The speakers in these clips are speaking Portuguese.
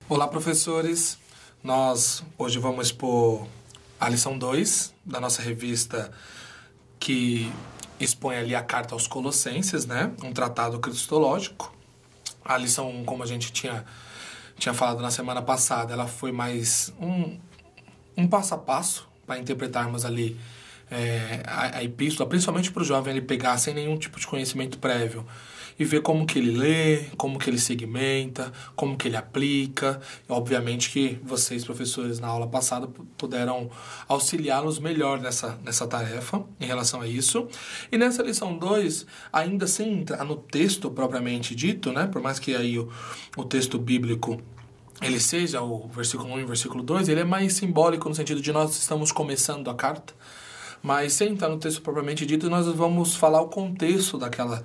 Olá, professores! Nós hoje vamos expor a lição 2 da nossa revista que expõe ali a carta aos Colossenses, né? Um tratado cristológico. A lição 1, como a gente tinha falado na semana passada, ela foi mais um passo a passo para interpretarmos ali a epístola, principalmente para o jovem ele pegar sem nenhum tipo de conhecimento prévio e ver como que ele lê, como que ele segmenta, como que ele aplica. E, obviamente que vocês, professores, na aula passada puderam auxiliá-los melhor nessa tarefa em relação a isso. E nessa lição 2, ainda sem entrar no texto propriamente dito, né, por mais que aí o texto bíblico ele seja o versículo 1 e o versículo 2, ele é mais simbólico no sentido de nós estamos começando a carta. Mas sem entrar no texto propriamente dito, nós vamos falar o contexto daquela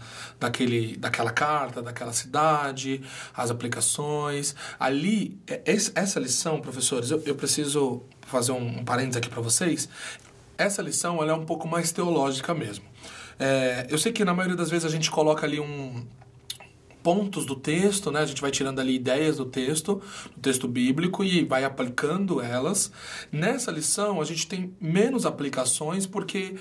carta, daquela cidade, as aplicações. Ali, essa lição, professores, eu preciso fazer um parênteses aqui para vocês. Essa lição ela é um pouco mais teológica mesmo. Eu sei que na maioria das vezes a gente coloca ali pontos do texto, né? A gente vai tirando ali ideias do texto bíblico e vai aplicando elas. Nessa lição a gente tem menos aplicações porque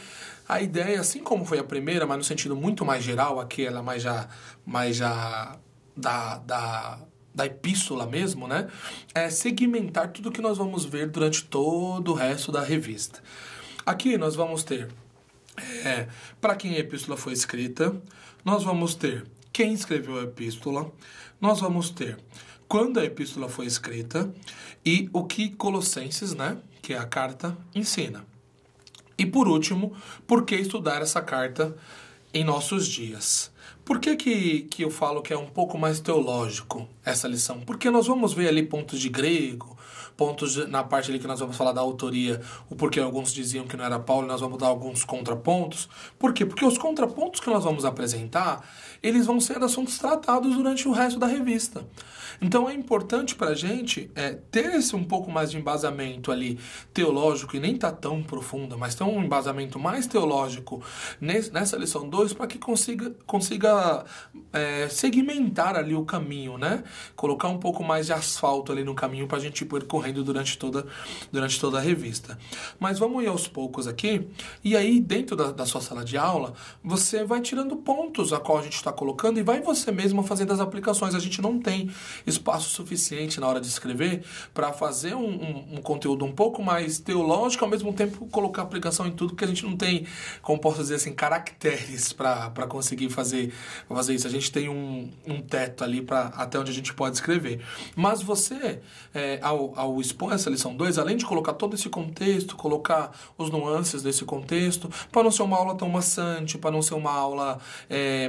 a ideia, assim como foi a primeira, mas no sentido muito mais geral, aqui ela mais já da epístola mesmo, né? É segmentar tudo que nós vamos ver durante todo o resto da revista. Aqui nós vamos ter para quem a epístola foi escrita, nós vamos ter quem escreveu a epístola, nós vamos ter quando a epístola foi escrita e o que Colossenses, né, que é a carta, ensina. E por último, por que estudar essa carta em nossos dias? Por que eu falo que é um pouco mais teológico essa lição? Porque nós vamos ver ali pontos de grego, pontos na parte ali que nós vamos falar da autoria, o porquê alguns diziam que não era Paulo, nós vamos dar alguns contrapontos. Por quê? Porque os contrapontos que nós vamos apresentar, eles vão ser assuntos tratados durante o resto da revista. Então é importante para a gente ter esse um pouco mais de embasamento ali teológico, e nem tá tão profunda, mas ter um embasamento mais teológico nessa lição 2 para que consiga segmentar ali o caminho, né? Colocar um pouco mais de asfalto ali no caminho para a gente ir percorrendo durante toda a revista. Mas vamos ir aos poucos aqui, e aí dentro da sua sala de aula, você vai tirando pontos a qual a gente está colocando e vai você mesmo fazendo as aplicações. A gente não tem espaço suficiente na hora de escrever para fazer um conteúdo um pouco mais teológico, ao mesmo tempo colocar aplicação em tudo, porque a gente não tem, como posso dizer assim, caracteres para conseguir fazer isso. A gente tem um teto ali até onde a gente pode escrever. Mas você, ao expor essa lição 2, além de colocar todo esse contexto, colocar os nuances desse contexto, para não ser uma aula tão maçante, para não ser uma aula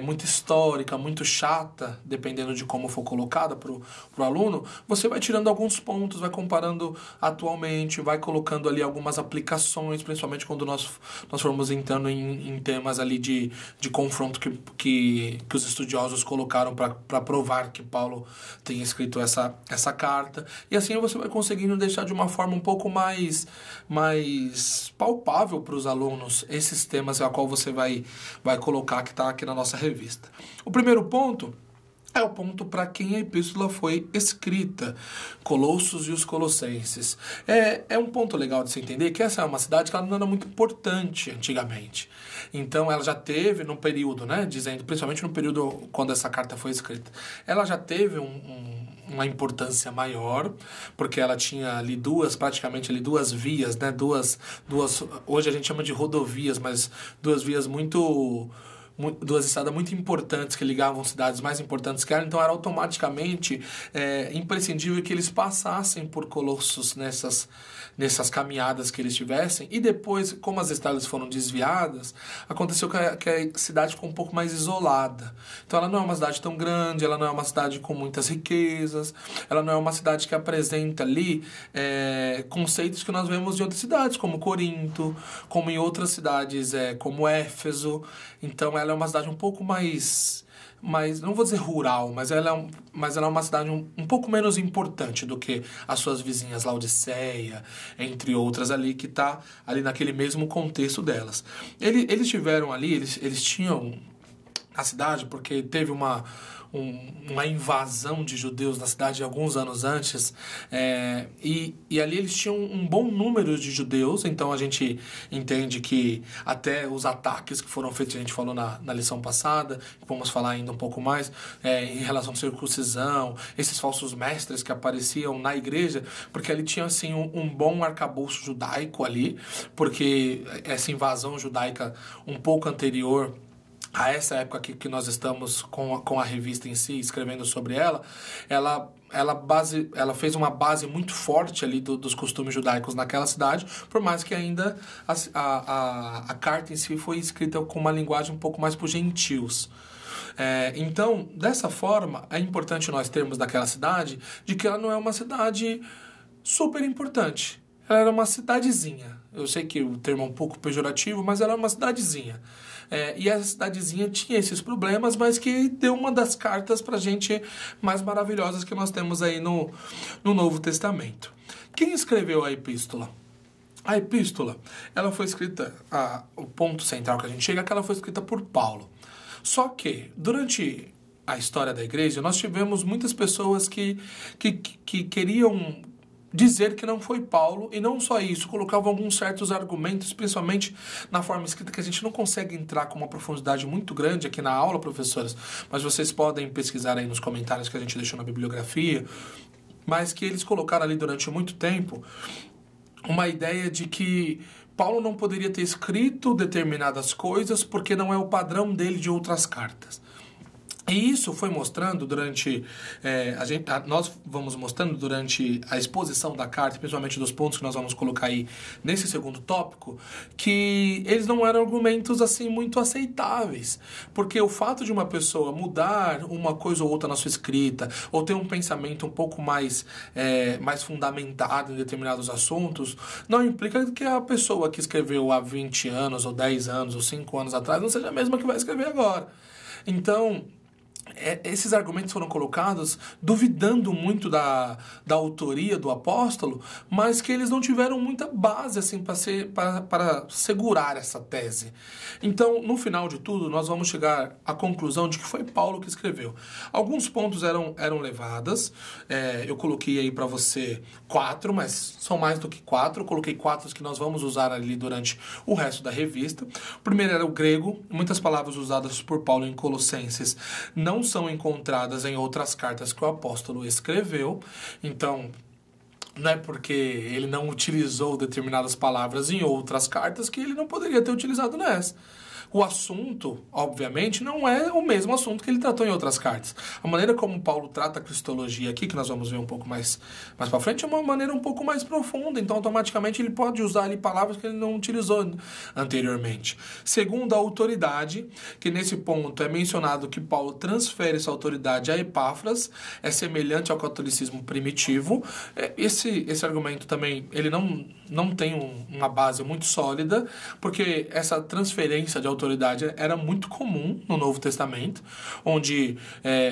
muito histórica, muito chata, dependendo de como for colocada para o aluno, você vai tirando alguns pontos, vai comparando atualmente, vai colocando ali algumas aplicações, principalmente quando nós formos entrando em temas ali de confronto que os estudiosos colocaram para provar que Paulo tem escrito essa carta. E assim você vai conseguindo deixar de uma forma um pouco mais palpável para os alunos esses temas a qual você vai colocar, que está aqui na nossa revista. O primeiro ponto é o ponto para quem a epístola foi escrita, Colossos e os Colossenses. É um ponto legal de se entender que essa é uma cidade que ela não era muito importante antigamente. Então ela já teve num período, né, dizendo, principalmente no período quando essa carta foi escrita, ela já teve uma importância maior, porque ela tinha ali praticamente duas vias, né, duas, hoje a gente chama de rodovias, mas duas vias duas estradas muito importantes que ligavam cidades mais importantes que ela, então era automaticamente imprescindível que eles passassem por Colossos nessas caminhadas que eles tivessem, e depois, como as estradas foram desviadas, aconteceu que a cidade ficou um pouco mais isolada. Então ela não é uma cidade tão grande, ela não é uma cidade com muitas riquezas, ela não é uma cidade que apresenta ali conceitos que nós vemos em outras cidades, como Corinto, como em outras cidades como Éfeso. Então ela é uma cidade um pouco mais, não vou dizer rural, mas ela é uma cidade um pouco menos importante do que as suas vizinhas, Laodiceia, entre outras ali, que está ali naquele mesmo contexto delas. Eles tiveram ali, eles tinham a cidade porque teve uma invasão de judeus na cidade alguns anos antes, e ali eles tinham um bom número de judeus, então a gente entende que até os ataques que foram feitos, a gente falou na lição passada, vamos falar ainda um pouco mais, em relação à circuncisão, esses falsos mestres que apareciam na igreja, porque ali tinha assim um bom arcabouço judaico ali, porque essa invasão judaica um pouco anterior a essa época que nós estamos com a revista em si, escrevendo sobre ela fez uma base muito forte ali dos costumes judaicos naquela cidade, por mais que ainda a carta em si foi escrita com uma linguagem um pouco mais para os gentios. Então, dessa forma, é importante nós termos daquela cidade de que ela não é uma cidade super importante. Ela era uma cidadezinha. Eu sei que o termo é um pouco pejorativo, mas ela era uma cidadezinha. E essa cidadezinha tinha esses problemas, mas que deu uma das cartas pra gente mais maravilhosas que nós temos aí no Novo Testamento. Quem escreveu a epístola? A epístola, ela foi escrita, o ponto central que a gente chega é que ela foi escrita por Paulo. Só que, durante a história da igreja, nós tivemos muitas pessoas que queriam dizer que não foi Paulo, e não só isso, colocavam alguns certos argumentos, principalmente na forma escrita, que a gente não consegue entrar com uma profundidade muito grande aqui na aula, professores, mas vocês podem pesquisar aí nos comentários que a gente deixou na bibliografia, mas que eles colocaram ali durante muito tempo uma ideia de que Paulo não poderia ter escrito determinadas coisas porque não é o padrão dele de outras cartas. E isso foi mostrando durante, nós vamos mostrando durante a exposição da carta, principalmente dos pontos que nós vamos colocar aí nesse segundo tópico, que eles não eram argumentos assim muito aceitáveis. Porque o fato de uma pessoa mudar uma coisa ou outra na sua escrita, ou ter um pensamento um pouco mais fundamentado em determinados assuntos, não implica que a pessoa que escreveu há 20 anos, ou 10 anos, ou 5 anos atrás, não seja a mesma que vai escrever agora. Então, esses argumentos foram colocados duvidando muito da autoria do apóstolo, mas que eles não tiveram muita base assim, para segurar essa tese. Então, no final de tudo, nós vamos chegar à conclusão de que foi Paulo que escreveu. Alguns pontos eram levadas, eu coloquei aí para você 4, mas são mais do que 4. Eu coloquei 4 que nós vamos usar ali durante o resto da revista. O primeiro era o grego. Muitas palavras usadas por Paulo em Colossenses não são encontradas em outras cartas que o apóstolo escreveu. Então, não é porque ele não utilizou determinadas palavras em outras cartas que ele não poderia ter utilizado nessa. O assunto, obviamente, não é o mesmo assunto que ele tratou em outras cartas. A maneira como Paulo trata a cristologia aqui, que nós vamos ver um pouco mais para frente, é uma maneira um pouco mais profunda. Então, automaticamente, ele pode usar ali palavras que ele não utilizou anteriormente. Segundo, a autoridade, que nesse ponto é mencionado que Paulo transfere essa autoridade a Epáfras, é semelhante ao catolicismo primitivo. Esse argumento também, ele não tem uma base muito sólida, porque essa transferência de autoridade era muito comum no Novo Testamento, onde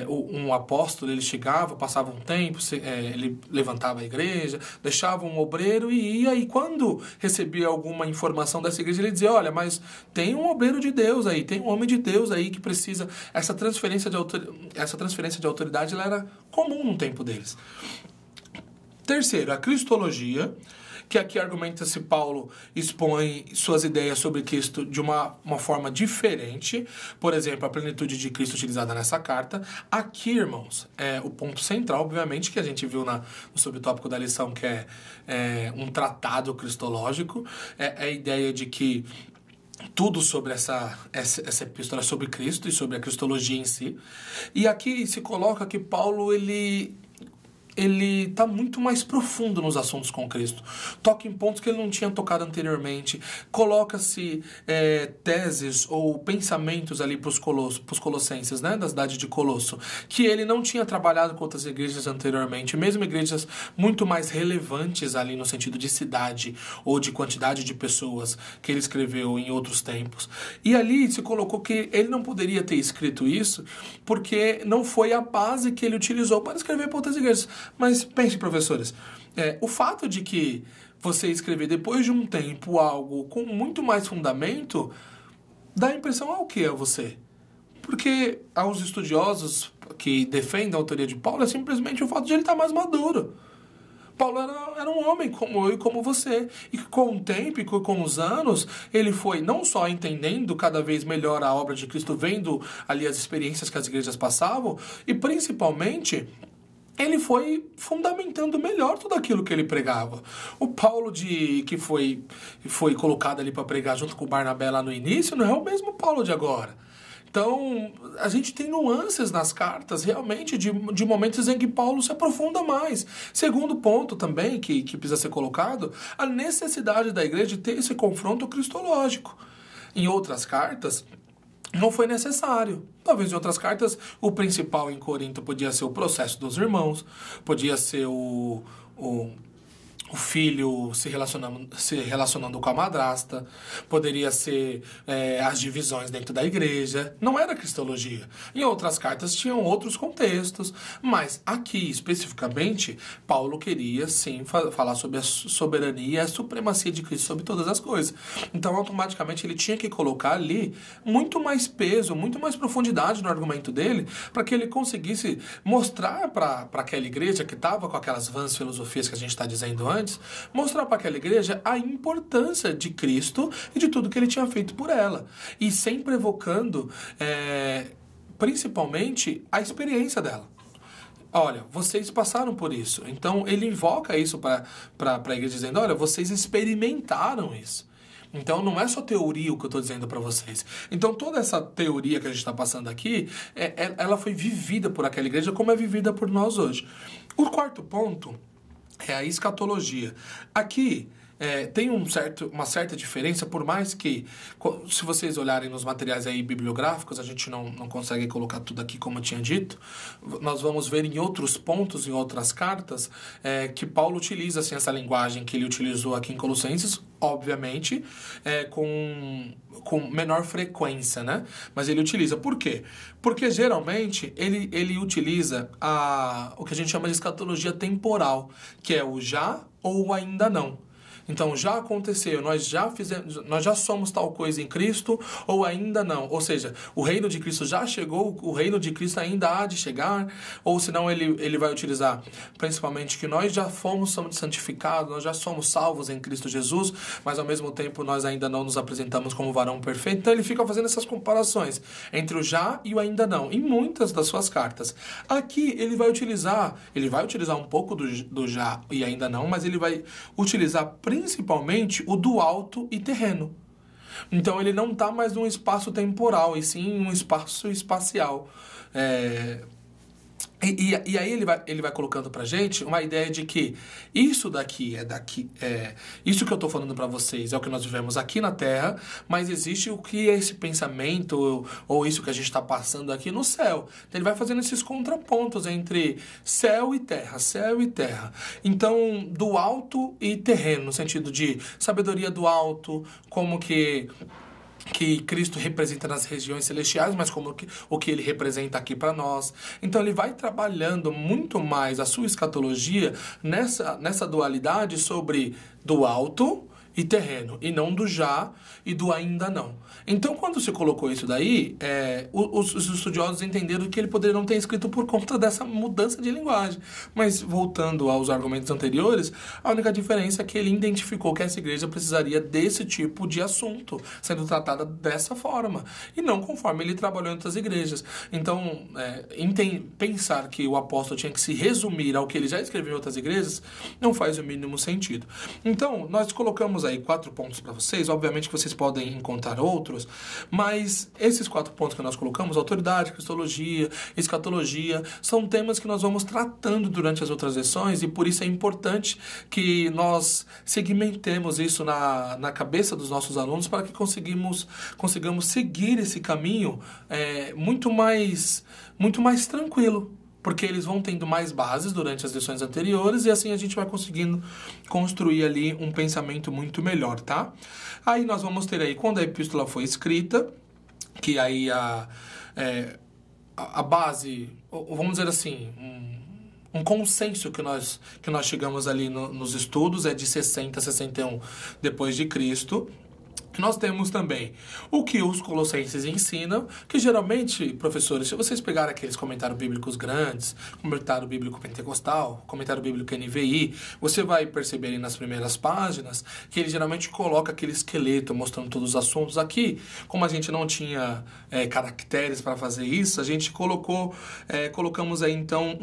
um apóstolo, ele chegava, passava um tempo, ele levantava a igreja, deixava um obreiro e ia, e quando recebia alguma informação dessa igreja, ele dizia, olha, mas tem um obreiro de Deus aí, tem um homem de Deus aí que precisa... Essa transferência de autoridade, ela era comum no tempo deles. Terceiro, a cristologia, que aqui argumenta-se Paulo expõe suas ideias sobre Cristo de uma forma diferente. Por exemplo, a plenitude de Cristo utilizada nessa carta. Aqui, irmãos, o ponto central, obviamente, que a gente viu no subtópico da lição, que é um tratado cristológico, é a ideia de que tudo sobre essa epístola é sobre Cristo e sobre a cristologia em si. E aqui se coloca que Paulo, ele está muito mais profundo nos assuntos com Cristo. Toca em pontos que ele não tinha tocado anteriormente. Coloca-se teses ou pensamentos ali para os colossenses, né, da cidade de Colosso, que ele não tinha trabalhado com outras igrejas anteriormente, mesmo igrejas muito mais relevantes ali no sentido de cidade ou de quantidade de pessoas que ele escreveu em outros tempos. E ali se colocou que ele não poderia ter escrito isso porque não foi a base que ele utilizou para escrever para outras igrejas. Mas pense, professores, o fato de que você escrever depois de um tempo algo com muito mais fundamento dá a impressão ao que a você? Porque aos estudiosos, que defendem a autoria de Paulo é simplesmente o fato de ele estar mais maduro. Paulo era um homem como eu e como você. E com o tempo e com os anos, ele foi não só entendendo cada vez melhor a obra de Cristo, vendo ali as experiências que as igrejas passavam, e principalmente ele foi fundamentando melhor tudo aquilo que ele pregava. O Paulo que foi colocado ali para pregar junto com o Barnabé lá no início não é o mesmo Paulo de agora. Então, a gente tem nuances nas cartas, realmente, de momentos em que Paulo se aprofunda mais. Segundo ponto também, que precisa ser colocado, a necessidade da igreja de ter esse confronto cristológico. Em outras cartas, não foi necessário. Talvez em outras cartas, o principal em Corinto podia ser o processo dos irmãos, podia ser o filho se relacionando com a madrasta, poderia ser as divisões dentro da igreja. Não era cristologia. Em outras cartas tinham outros contextos, mas aqui especificamente Paulo queria sim falar sobre a soberania e a supremacia de Cristo sobre todas as coisas. Então automaticamente ele tinha que colocar ali muito mais peso, muito mais profundidade no argumento dele, para que ele conseguisse mostrar para aquela igreja que estava com aquelas vãs filosofias que a gente está dizendo antes, mostrar para aquela igreja a importância de Cristo e de tudo que ele tinha feito por ela. E sempre evocando, principalmente, a experiência dela. Olha, vocês passaram por isso. Então, ele invoca isso para a igreja, dizendo, olha, vocês experimentaram isso. Então, não é só teoria o que eu estou dizendo para vocês. Então, toda essa teoria que a gente está passando aqui, ela foi vivida por aquela igreja como é vivida por nós hoje. O quarto ponto é a escatologia. Aqui tem uma certa diferença, por mais que, se vocês olharem nos materiais aí bibliográficos, a gente não consegue colocar tudo aqui como eu tinha dito, nós vamos ver em outros pontos, em outras cartas, que Paulo utiliza assim, essa linguagem que ele utilizou aqui em Colossenses, obviamente, com menor frequência, né? Mas ele utiliza. Por quê? Porque geralmente ele utiliza o que a gente chama de escatologia temporal, que é o já ou o ainda não. Então, já aconteceu, nós já somos tal coisa em Cristo, ou ainda não. Ou seja, o reino de Cristo já chegou, o reino de Cristo ainda há de chegar, ou senão ele vai utilizar principalmente que nós já somos santificados, nós já somos salvos em Cristo Jesus, mas ao mesmo tempo nós ainda não nos apresentamos como varão perfeito. Então, ele fica fazendo essas comparações entre o já e o ainda não, em muitas das suas cartas. Aqui, ele vai utilizar um pouco do já e ainda não, mas ele vai utilizar principalmente o do alto e terreno. Então ele não está mais num espaço temporal, e sim um espaço espacial. E aí ele vai colocando pra gente uma ideia de que isso daqui isso que eu tô falando pra vocês é o que nós vivemos aqui na Terra, mas existe o que é esse pensamento ou isso que a gente tá passando aqui no céu. Então ele vai fazendo esses contrapontos entre céu e terra. Então, do alto e terreno, no sentido de sabedoria do alto, como que Cristo representa nas regiões celestiais, mas como o que ele representa aqui para nós. Então ele vai trabalhando muito mais a sua escatologia nessa dualidade sobre do alto e terreno, e não do já e do ainda não. Então, quando se colocou isso daí, os estudiosos entenderam que ele poderia não ter escrito por conta dessa mudança de linguagem. Mas, voltando aos argumentos anteriores, a única diferença é que ele identificou que essa igreja precisaria desse tipo de assunto, sendo tratada dessa forma, e não conforme ele trabalhou em outras igrejas. Então, pensar que o apóstolo tinha que se resumir ao que ele já escreveu em outras igrejas, não faz o mínimo sentido. Então, nós colocamos aí 4 pontos para vocês, obviamente que vocês podem encontrar outros, mas esses 4 pontos que nós colocamos, autoridade, cristologia, escatologia, são temas que nós vamos tratando durante as outras lições, e por isso é importante que nós segmentemos isso na cabeça dos nossos alunos para que consigamos seguir esse caminho muito mais tranquilo, porque eles vão tendo mais bases durante as lições anteriores e assim a gente vai conseguindo construir ali um pensamento muito melhor, tá? Aí nós vamos ter aí, quando a epístola foi escrita, que aí a base, vamos dizer assim, um consenso que nós chegamos ali nos estudos é de 60 a 61 depois de Cristo. Nós temos também o que os colossenses ensinam, que geralmente, professores, se vocês pegarem aqueles comentários bíblicos grandes, comentário bíblico pentecostal, comentário bíblico NVI, você vai perceber ali nas primeiras páginas que ele geralmente coloca aquele esqueleto mostrando todos os assuntos. Aqui, como a gente não tinha caracteres para fazer isso, a gente colocamos aí então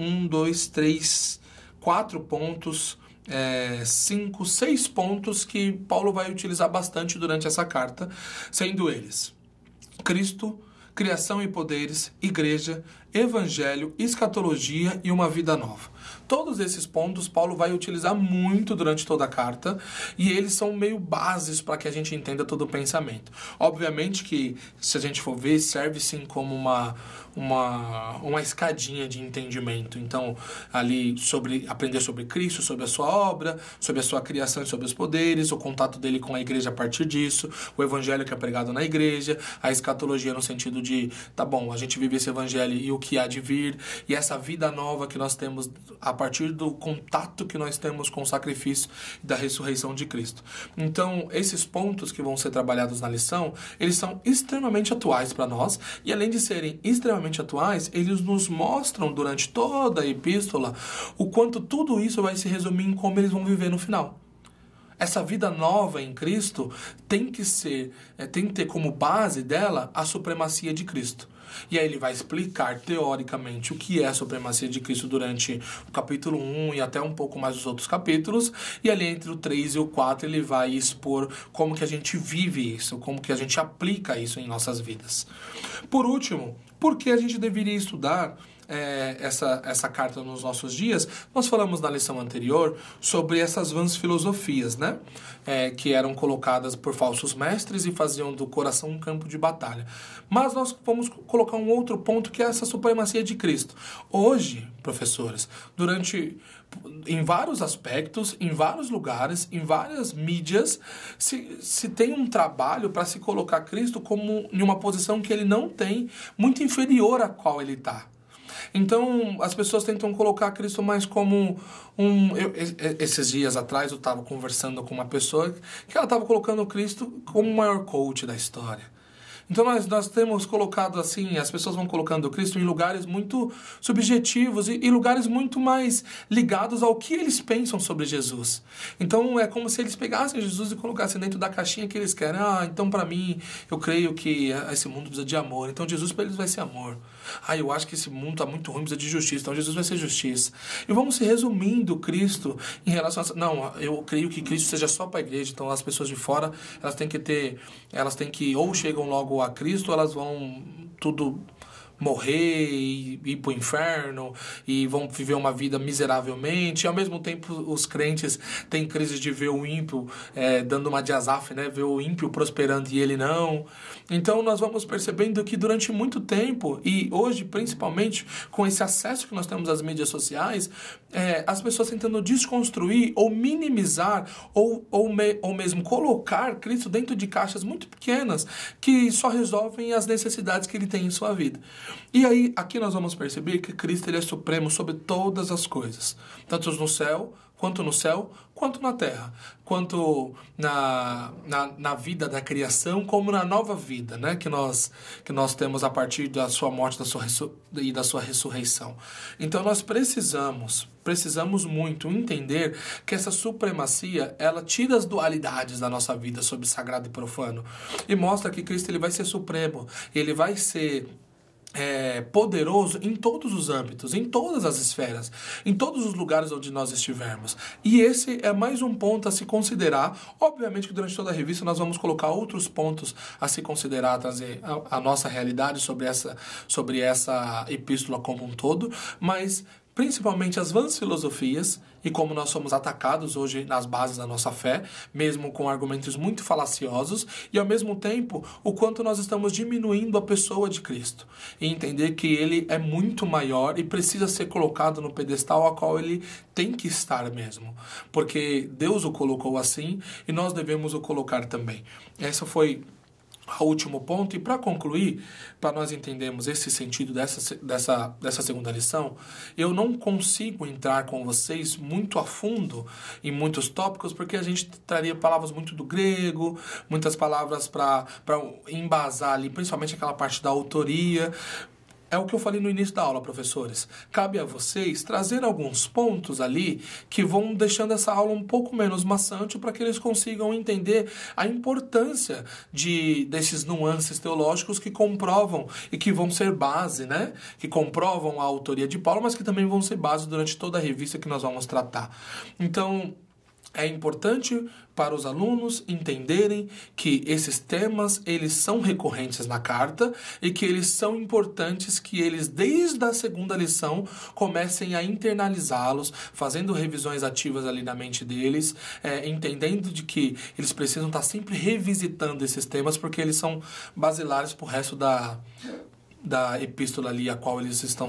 4 pontos, 5, 6 pontos que Paulo vai utilizar bastante durante essa carta, sendo eles Cristo, criação e poderes, igreja, evangelho, escatologia e uma vida nova. Todos esses pontos Paulo vai utilizar muito durante toda a carta e eles são meio bases para que a gente entenda todo o pensamento. Obviamente que, se a gente for ver, serve sim como uma escadinha de entendimento. Então, ali, aprender sobre Cristo, sobre a sua obra, sobre a sua criação e sobre os poderes, o contato dele com a igreja a partir disso, o evangelho que é pregado na igreja, a escatologia no sentido de, tá bom, a gente vive esse evangelho e o que há de vir, e essa vida nova que nós temos a partir do contato que nós temos com o sacrifício da ressurreição de Cristo. Então, esses pontos que vão ser trabalhados na lição, eles são extremamente atuais para nós, e além de serem extremamente atuais, eles nos mostram durante toda a epístola o quanto tudo isso vai se resumir em como eles vão viver no final. Essa vida nova em Cristo tem que ter como base dela a supremacia de Cristo. E aí ele vai explicar teoricamente o que é a supremacia de Cristo durante o capítulo 1 e até um pouco mais os outros capítulos. E ali entre o 3 e o 4 ele vai expor como que a gente vive isso, como que a gente aplica isso em nossas vidas. Por último, por que a gente deveria estudar essa carta nos nossos dias? Nós falamos na lição anterior sobre essas vãs filosofias, né? Que eram colocadas por falsos mestres e faziam do coração um campo de batalha. Mas nós vamos colocar um outro ponto, que é essa supremacia de Cristo. Hoje, professores, em vários aspectos, em vários lugares, em várias mídias, se tem um trabalho para se colocar Cristo como em uma posição que ele não tem, muito inferior à qual ele está. Então, as pessoas tentam colocar Cristo mais como esses dias atrás eu estava conversando com uma pessoa que ela estava colocando Cristo como o maior coach da história. Então nós temos colocado assim, as pessoas vão colocando Cristo em lugares muito subjetivos e lugares muito mais ligados ao que eles pensam sobre Jesus. Então é como se eles pegassem Jesus e colocassem dentro da caixinha que eles querem. Então para mim, eu creio que esse mundo precisa de amor, então Jesus para eles vai ser amor. Eu acho que esse mundo está muito ruim, precisa de justiça, então Jesus vai ser justiça. E vamos se resumindo Cristo em relação a... Não, eu creio que Cristo seja só para a igreja, então as pessoas de fora, elas têm que ou chegam logo a Cristo, elas vão tudo morrer e ir para o inferno e vão viver uma vida miseravelmente. E ao mesmo tempo os crentes têm crise de ver o ímpio dando uma de Asaf, né? Ver o ímpio prosperando e ele não. Então nós vamos percebendo que durante muito tempo, e hoje principalmente com esse acesso que nós temos às mídias sociais, as pessoas tentando desconstruir ou minimizar ou mesmo colocar Cristo dentro de caixas muito pequenas que só resolvem as necessidades que ele tem em sua vida. E aí, aqui nós vamos perceber que Cristo ele é supremo sobre todas as coisas, tanto no céu, quanto na terra, quanto na vida da criação, como na nova vida, né, que nós temos a partir da sua morte e da sua ressurreição. Então nós precisamos muito entender que essa supremacia, ela tira as dualidades da nossa vida sobre sagrado e profano, e mostra que Cristo ele vai ser supremo, ele vai ser poderoso em todos os âmbitos, em todas as esferas, em todos os lugares onde nós estivermos. E esse é mais um ponto a se considerar. Obviamente que durante toda a revista nós vamos colocar outros pontos a se considerar, trazer a nossa realidade sobre essa epístola como um todo, mas principalmente as vãs filosofias e como nós somos atacados hoje nas bases da nossa fé, mesmo com argumentos muito falaciosos, e ao mesmo tempo o quanto nós estamos diminuindo a pessoa de Cristo e entender que ele é muito maior e precisa ser colocado no pedestal a qual ele tem que estar mesmo, porque Deus o colocou assim e nós devemos o colocar também. Essa foi ao último ponto, e para concluir, para nós entendermos esse sentido dessa segunda lição, eu não consigo entrar com vocês muito a fundo em muitos tópicos, porque a gente traria palavras muito do grego, muitas palavras para embasar ali, principalmente aquela parte da autoria. É o que eu falei no início da aula, professores. Cabe a vocês trazer alguns pontos ali que vão deixando essa aula um pouco menos maçante para que eles consigam entender a importância desses nuances teológicos que comprovam e que vão ser base, né? Que comprovam a autoria de Paulo, mas que também vão ser base durante toda a revista que nós vamos tratar. Então, é importante para os alunos entenderem que esses temas, eles são recorrentes na carta e que eles são importantes, que eles, desde a segunda lição, comecem a internalizá-los, fazendo revisões ativas ali na mente deles, entendendo de que eles precisam estar sempre revisitando esses temas, porque eles são basilares para o resto da epístola ali, a qual eles estão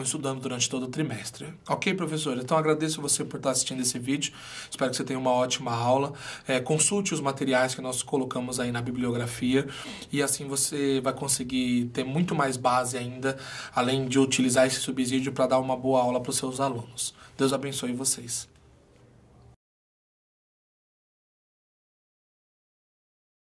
estudando durante todo o trimestre. Ok, professor? Então agradeço você por estar assistindo esse vídeo. Espero que você tenha uma ótima aula. Consulte os materiais que nós colocamos aí na bibliografia e assim você vai conseguir ter muito mais base ainda, além de utilizar esse subsídio para dar uma boa aula para os seus alunos. Deus abençoe vocês.